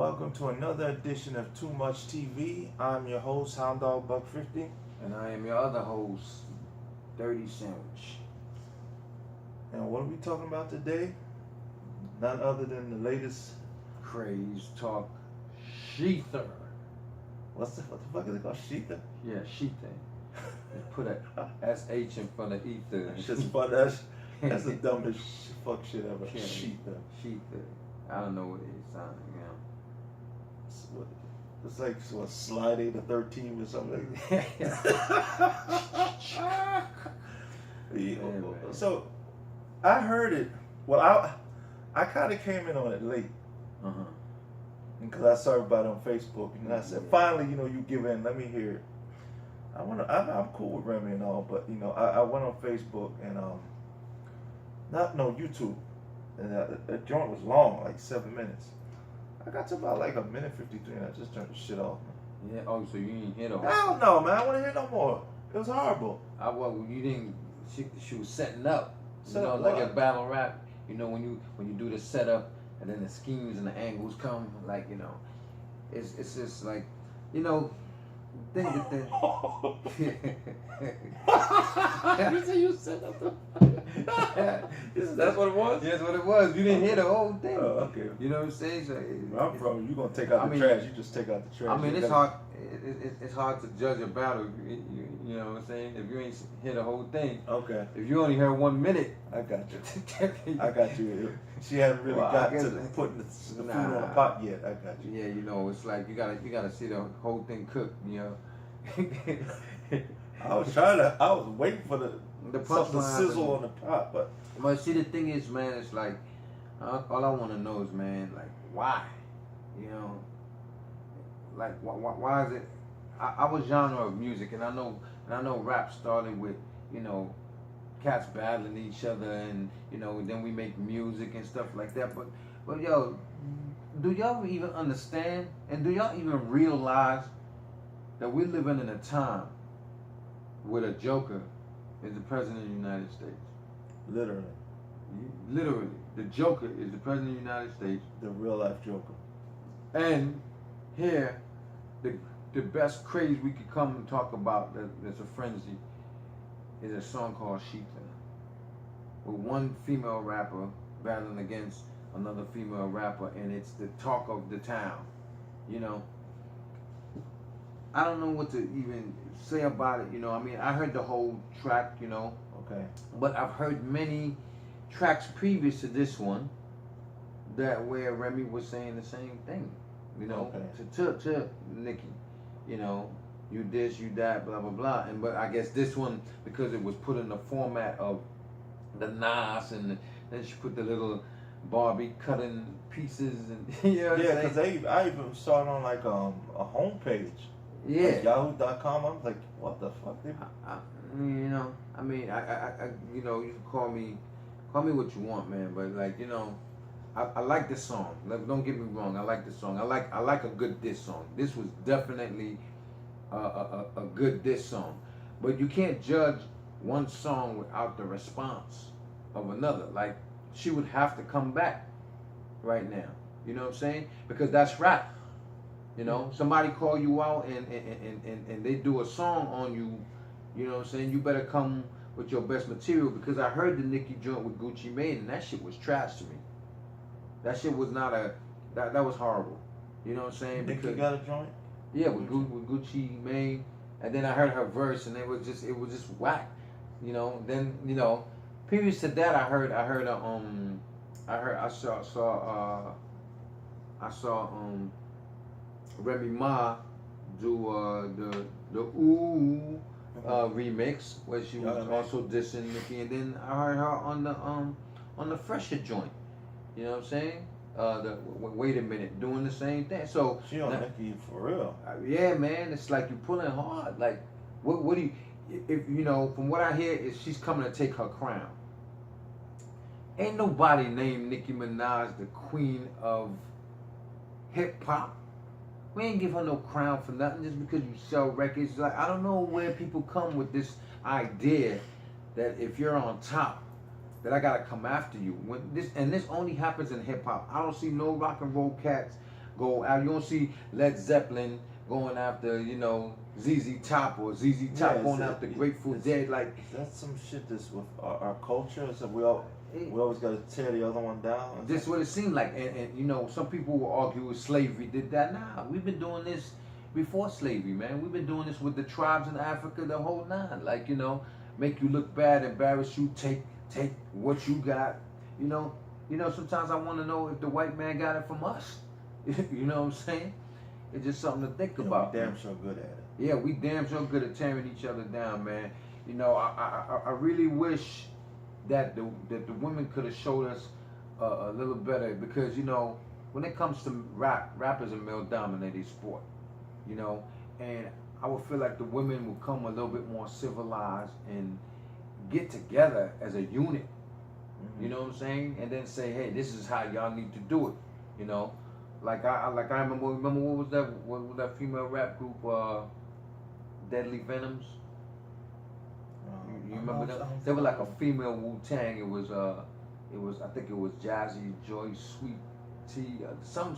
welcome to another edition of Too Much TV. I'm your host, Hound Dog Buck 50. And I am your other host, Dirty Sandwich. And what are we talking about today? None other than the latest Craze Talk Sheether. what the fuck is it called? Sheether? Yeah, Sheether. Put a SH in front of ether. That's the dumbest fuck shit ever. Yeah. Sheether. Sheether. I don't know what it is. It's like what, Slide the 13 or something. Yeah, so I heard it. Well, I kind of came in on it late. Because I saw everybody on Facebook, and I said, finally, you give in. Let me hear it. I'm cool with Remy and all, but I went on Facebook and YouTube, and the joint was long, like 7 minutes. I got to about like a minute 53, and I just turned the shit off. Yeah. Oh, so you didn't hit her? Hell no, man. I want to hear no more. It was horrible. You didn't. She was setting up. Set up like what? a battle rap. When you do the setup and then the schemes and the angles come, it's just like, thing. You say you set up That's what it was? That's what it was. You didn't hear the whole thing. Oh, okay. You know what I'm saying? So I'm from you. Gonna take out the trash. You just take out the trash. I mean, it's hard. It's hard to judge a battle. You know what I'm saying? If you ain't hear the whole thing. Okay. If you only heard 1 minute. I got you. I got you. She hadn't really got to putting the food on the pot yet. I got you. Yeah, it's like you gotta see the whole thing cooked. I was waiting for the something to sizzle happen. on the pot, But see, the thing is, man, it's like all I want to know is, man, like why, like why is it? I was genre of music, and I know rap started with cats battling each other, and then we make music and stuff like that. But yo, do y'all even understand, and do y'all even realize that we're living in a time where a joker is the president of the United States? Literally, the Joker is the president of the United States. The real life Joker. And here, the best craze we could come and talk about that's a frenzy is a song called Sheether, with one female rapper battling against another female rapper, and it's the talk of the town. I don't know what to even say about it. I mean, I heard the whole track. Okay. But I've heard many tracks previous to this one where Remy was saying the same thing. Okay. To Nikki, you this, you that, blah blah blah. But I guess this one, because it was put in the format of the Nas, and then she put the little Barbie cutting pieces, and because I even saw it on like a homepage. Yeah. Like Yahoo.com. I'm like, what the fuck? I mean, you can call me what you want, man. But I like this song. Don't get me wrong. I like this song. I like a good diss song. This was definitely a good diss song. But you can't judge one song without the response of another. Like, she would have to come back right now. You know what I'm saying? Because that's rap. Somebody call you out and they do a song on you. You know what I'm saying? You better come with your best material, because I heard the Nicki joint with Gucci Mane, and that shit was trash to me. That shit was not that was horrible. You know what I'm saying? Nicki got a joint? Yeah, with Gucci Mane, and then I heard her verse, and it was just whack. Then previous to that, I saw Remy Ma do the Ooh remix, where she was also dissing Nicki, and then I heard her on the Fresher joint. You know what I'm saying? Wait a minute, doing the same thing. So she on Nicki for real. Yeah, man, it's like you pulling hard. Like, what do you? If from what I hear, is she's coming to take her crown. Ain't nobody named Nicki Minaj the queen of hip hop. We ain't give her no crown for nothing just because you sell records. Like, I don't know where people come with this idea that if you're on top, that I gotta come after you. This only happens in hip hop. I don't see no rock and roll cats go out. You don't see Led Zeppelin going after, you know, ZZ Top or ZZ Top going after Grateful Dead. Like, that's some shit that's with our culture. So we always got to tear the other one down. That's what it seemed like. And you know, some people will argue with slavery did that. Nah, we've been doing this before slavery, man. We've been doing this with the tribes in Africa the whole nine. Like, you know, make you look bad, embarrass you, take what you got. You know, sometimes I want to know if the white man got it from us. You know what I'm saying? It's just something to think about. We damn sure good at it. Yeah, we damn sure good at tearing each other down, man. You know, I really wish that the women could have showed us a little better, because, you know, when it comes to rap is a male-dominated sport, you know, and I would feel like the women would come a little bit more civilized and get together as a unit, you know what I'm saying, and then say, hey, this is how y'all need to do it, you know. Like I remember what was that female rap group, Deadly Venoms? You remember that? They were like a female Wu-Tang. It was I think it was Jazzy Joy, Sweet Tea, some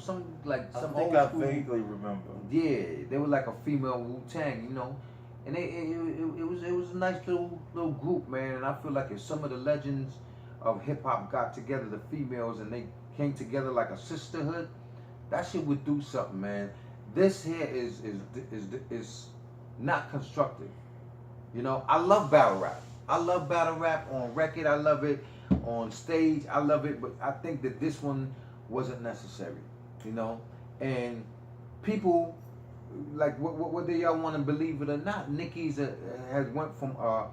old I school. vaguely remember. Yeah, they were like a female Wu-Tang, you know, and it was a nice little group, man. And I feel like if some of the legends of hip hop got together, the females, and they came together like a sisterhood, that shit would do something, man. This here is not constructive. You know, I love battle rap. I love battle rap on record. I love it on stage. I love it, but I think that this one wasn't necessary. You know, and people, like, whether y'all want to believe it or not, Nicki's has went from a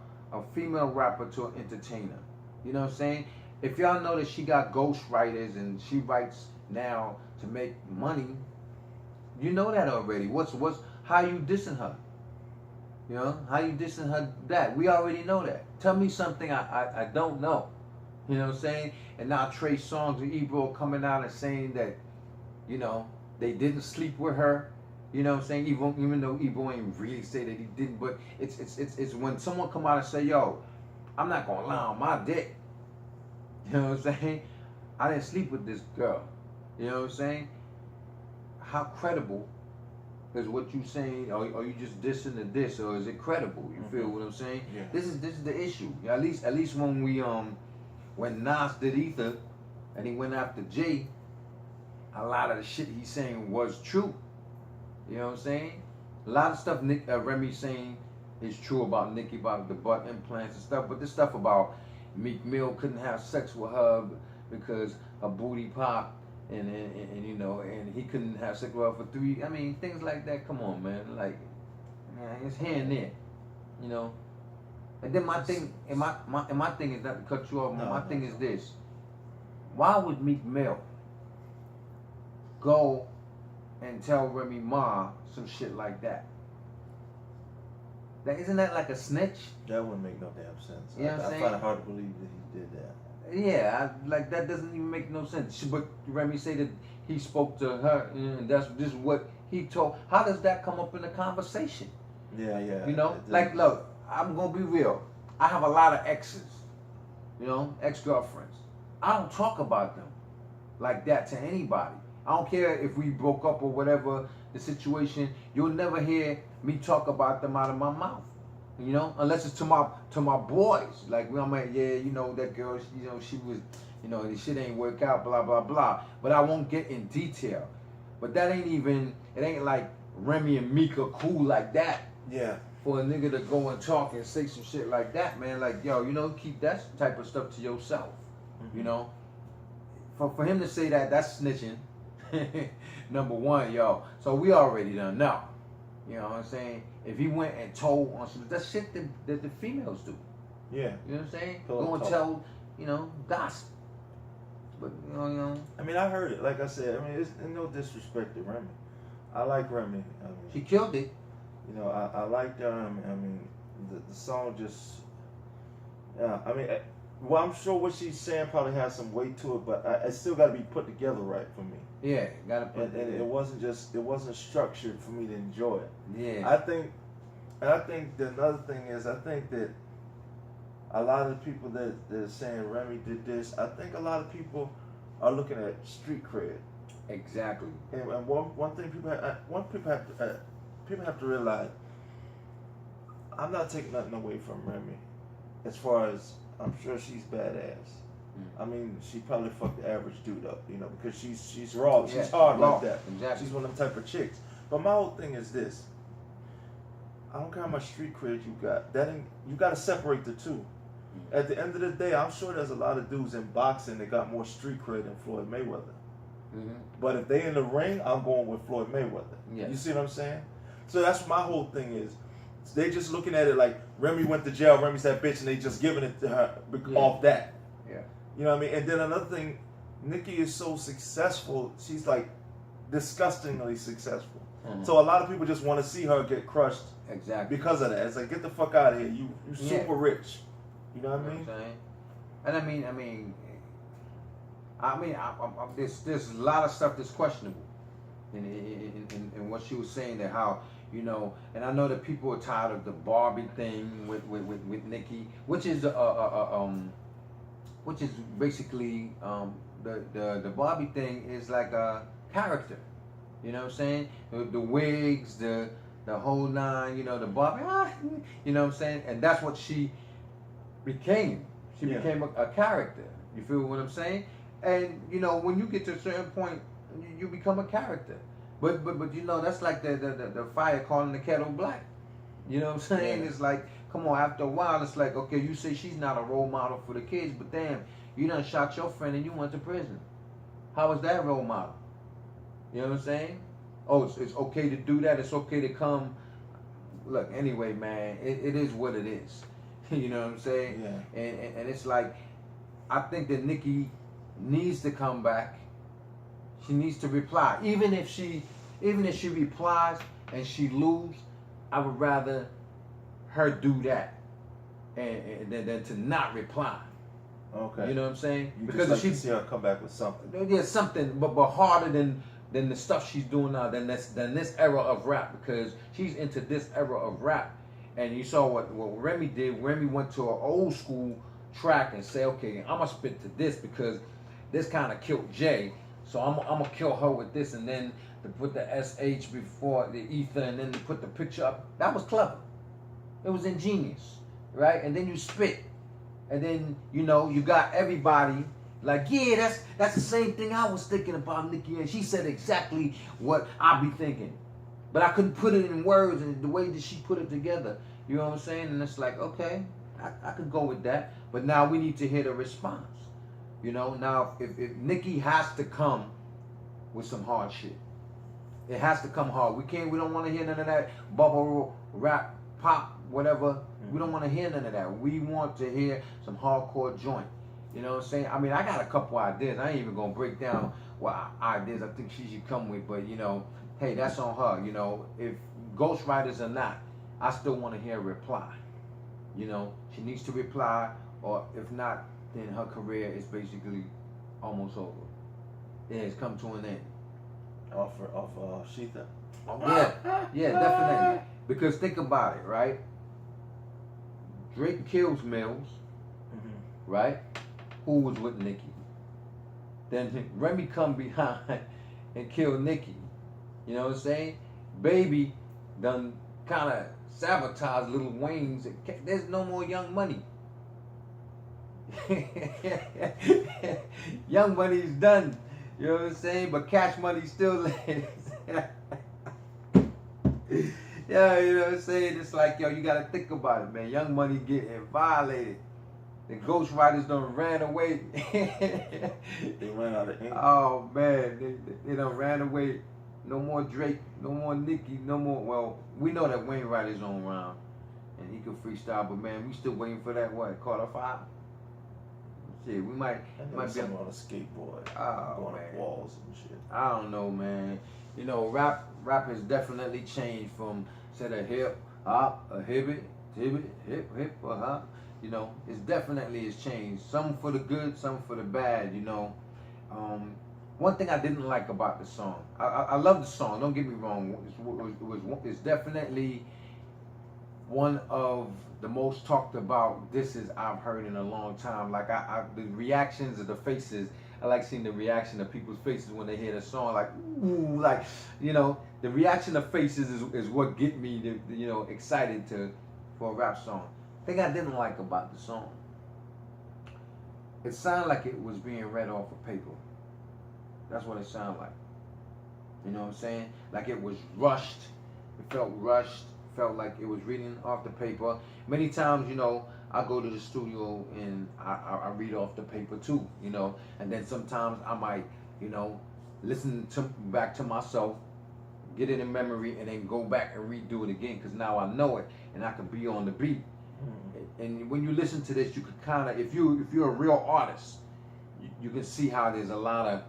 female rapper to an entertainer. You know what I'm saying? If y'all know that she got ghostwriters and she writes now to make money, you know that already. How you dissing her? You know, how you dissing her that? We already know that. Tell me something I don't know. You know what I'm saying? And now Trey Songz and Ebro coming out and saying that, you know, they didn't sleep with her. You know what I'm saying? Even though Ebro ain't really say that he didn't, but it's when someone come out and say, yo, I'm not gonna lie on my dick. You know what I'm saying? I didn't sleep with this girl. You know what I'm saying? How credible is what you saying? Are you just dissing the diss, or is it credible? You feel what I'm saying? Yeah. This is the issue. At least when Nas did Ether and he went after Jay, a lot of the shit he's saying was true. You know what I'm saying? A lot of stuff Remy saying is true about Nicki, about the butt implants and stuff, but this stuff about Meek Mill couldn't have sex with her because her booty popped, and you know, and he couldn't have sex with her for 3. I mean, things like that. Come on, man. Like, man, it's here and there, you know. And then my thing, and my thing is not to cut you off. My thing is this: why would Meek Mill go and tell Remy Ma some shit like that? Isn't that like a snitch? That wouldn't make no damn sense. You know what I'm saying? I find it hard to believe that he did that. Yeah, like that doesn't even make no sense. But Remy say that he spoke to her, and this is what he told. How does that come up in the conversation? Yeah. You know, like, look, I'm gonna be real. I have a lot of exes, you know, ex-girlfriends. I don't talk about them like that to anybody. I don't care if we broke up or whatever the situation. You'll never hear me talk about them out of my mouth, you know, unless it's to my boys. Like, I'm like, yeah, you know, that girl, you know, she was, you know, this shit ain't work out, blah blah blah. But I won't get in detail. But that ain't even. It ain't like Remy and Meek are cool like that. Yeah. For a nigga to go and talk and say some shit like that, man, like, yo, you know, keep that type of stuff to yourself. Mm-hmm. You know, for him to say that, that's snitching. Number one, yo. So we already done know. You know what I'm saying? If he went and told on some, that shit that the females do. Yeah. You know what I'm saying? Go and tell, you know, gossip. But you know. I mean, I heard it. Like I said, I mean, it's no disrespect to Remy. I like Remy. I mean, she killed it. You know, I liked her. I mean, the song just. I mean, well, I'm sure what she's saying probably has some weight to it, but it still got to be put together right for me. Yeah, gotta put. And it wasn't structured for me to enjoy it. Yeah. I think the another thing is, I think that a lot of the people that are saying Remy did this, I think a lot of people are looking at street cred. Exactly. And one thing people have to realize, I'm not taking nothing away from Remy, as far as I'm sure she's badass. I mean, she probably fucked the average dude up, you know, because she's raw, she's hard raw. like that. Exactly. She's one of them type of chicks. But my whole thing is this: I don't care how much street cred you got. You got to separate the two. At the end of the day, I'm sure there's a lot of dudes in boxing that got more street cred than Floyd Mayweather. But if they in the ring, I'm going with Floyd Mayweather. Yes. You see what I'm saying? So that's my whole thing is. They just looking at it like Remy went to jail, Remy's that bitch, and they just giving it to her off that. Yeah. You know what I mean? And then another thing, Nikki is so successful. She's like disgustingly successful. So a lot of people just want to see her get crushed. Exactly. Because of that. It's like, get the fuck out of here. You super rich. You know what I mean? And I mean, there's a lot of stuff that's questionable in what she was saying, that how, you know, and I know that people are tired of the Barbie thing with Nikki, which is basically the Barbie thing is like a character. You know what I'm saying? The wigs, the whole nine, you know, the Barbie, you know what I'm saying? And that's what she became. She became a character. You feel what I'm saying? And, you know, when you get to a certain point, you become a character. But you know, that's like the fire calling the kettle black. You know what I'm saying? Yeah. It's like, come on, after a while, it's like, okay, you say she's not a role model for the kids, but damn, you done shot your friend and you went to prison. How was that role model? You know what I'm saying? Oh, it's okay to do that. It's okay to come. Look, anyway, man, it is what it is. You know what I'm saying? Yeah. And it's like, I think that Nikki needs to come back. She needs to reply. Even if she replies and she lose, I would rather her do that and than to not reply. Okay. You know what I'm saying? You because just like to see her come back with something. Yeah, something, but harder than the stuff she's doing now, than this era of rap, because she's into this era of rap. And you saw what Remy did. Remy went to an old school track and say, okay, I'm gonna spit to this because this kind of killed Jay, so I'm gonna kill her with this, and then to put the SH before the ether, and then to put the picture up. That was clever. It was ingenious, right? And then you spit, and then you know you got everybody like, yeah, that's the same thing I was thinking about Nikki, and she said exactly what I be thinking, but I couldn't put it in words and the way that she put it together. You know what I'm saying? And it's like, okay, I could go with that, but now we need to hear the response. You know, now if Nikki has to come with some hard shit, it has to come hard. We don't want to hear none of that bubble rap, pop, whatever. We don't want to hear none of that. We want to hear some hardcore joint. You know what I'm saying? I mean, I got a couple ideas. I ain't even gonna break down what ideas I think she should come with, but you know, hey, that's on her. You know, if ghostwriters or not, I still want to hear a reply. You know, she needs to reply, or if not, then her career is basically almost over. It has come to an end. Off Sheetha. Yeah, definitely. Because think about it, right? Drake kills Mills, right? Who was with Nicki. Then Remy come behind and kill Nicki. You know what I'm saying? Baby done kind of sabotage Lil Wayne's. There's no more Young Money. Young Money's done. You know what I'm saying? But Cash Money still lives. Yeah, you know what I'm saying? It's like, yo, you gotta think about it, man. Young Money getting violated. The ghostwriters done ran away. They ran out of ink. Oh man, they done ran away. No more Drake, no more Nicki, no more. Well, we know that Wayne write his own rhyme and he can freestyle, but man, we still waiting for that Carter 5. Shit, we might be on a skateboard, going up walls and shit. I don't know, man. You know, rap has definitely changed from a hip hop, a hip, hop. You know, it's definitely has changed. Some for the good, some for the bad. You know, one thing I didn't like about the song, I love the song. Don't get me wrong. It's definitely one of the most talked about disses I've heard in a long time. Like the reactions of the faces, I like seeing the reaction of people's faces when they hear the song, like ooh, like the reaction of faces is what get me excited for a rap song. Thing I didn't like about the song, it sounded like it was being read off of paper. That's what it sounded like. You know what I'm saying? Like it was rushed. It felt rushed. Felt like it was reading off the paper. Many times, I go to the studio and I read off the paper too, and then sometimes I might, listen back to myself, get it in memory, and then go back and redo it again because now I know it and I can be on the beat. And when you listen to this, you could kind of, if you're a real artist, you can see how there's a lot of,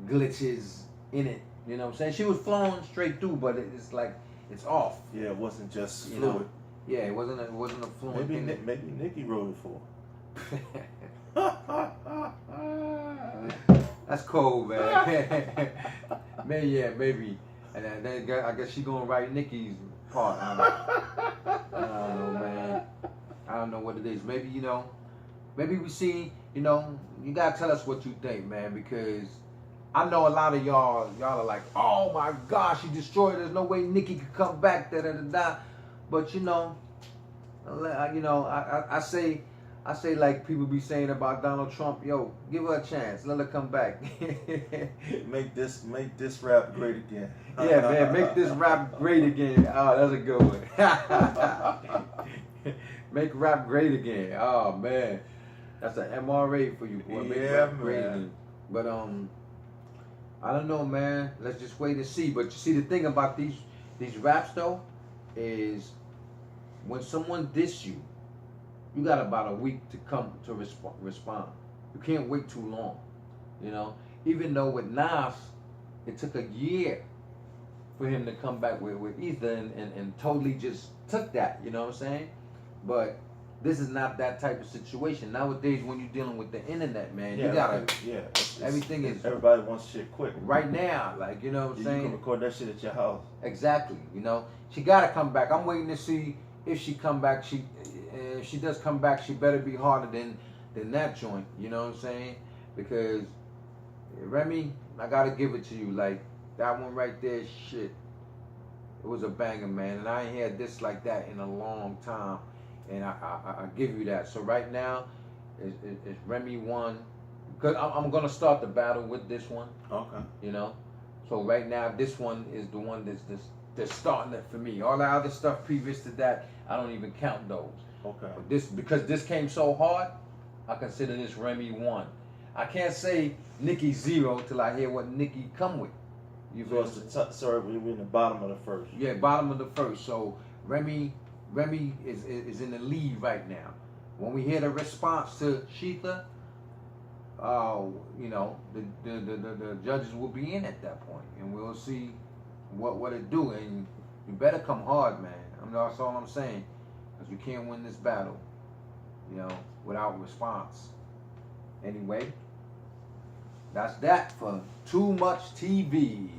glitches in it. You know what I'm saying? She was flowing straight through, but it's like it's off. Yeah, it wasn't just fluid. Yeah, it wasn't a fluent thing. Maybe Nikki wrote it for her. That's cool, man. Maybe. And then I guess she gonna write Nikki's part. I don't know, man. I don't know what it is. Maybe maybe we see. You gotta tell us what you think, man, because I know a lot of y'all are like, oh my gosh, she destroyed. There's no way Nikki could come back. Da da da da. But I say like people be saying about Donald Trump, yo, give her a chance, let her come back. make this rap great again. Yeah, man, make this rap great again. Oh, that's a good one. Make rap great again. Oh man, that's an MRA for you, boy. Make rap great again. But I don't know, man. Let's just wait and see. But you see, the thing about these raps though is when someone diss you, you got about a week to come to respond. You can't wait too long, Even though with Nas, it took a year for him to come back with Ether and totally just took that, you know what I'm saying? But this is not that type of situation. Nowadays, when you're dealing with the internet, man, you gotta, everything is... Everybody wants shit quick. Right now, like, you know what I'm saying? You can record that shit at your house. Exactly, She gotta come back. I'm waiting to see if she come back. If she does come back, she better be harder than that joint, you know what I'm saying? Because Remy, I gotta give it to you. Like, that one right there, shit. It was a banger, man. And I ain't had this like that in a long time. And I give you that. So right now, it's Remy 1. Because I'm going to start the battle with this one. Okay. So right now, this one is the one that's starting it for me. All the other stuff previous to that, I don't even count those. Okay. But because this came so hard, I consider this Remy 1. I can't say Nikki 0 till I hear what Nikki come with. You so we're in the bottom of the first. Yeah, bottom of the first. So Remy is in the lead right now. When we hear the response to Sheetha, the judges will be in at that point, and we'll see what it do. And you better come hard, man. That's all I'm saying, because you can't win this battle, without response. Anyway, that's that for Too Much TV.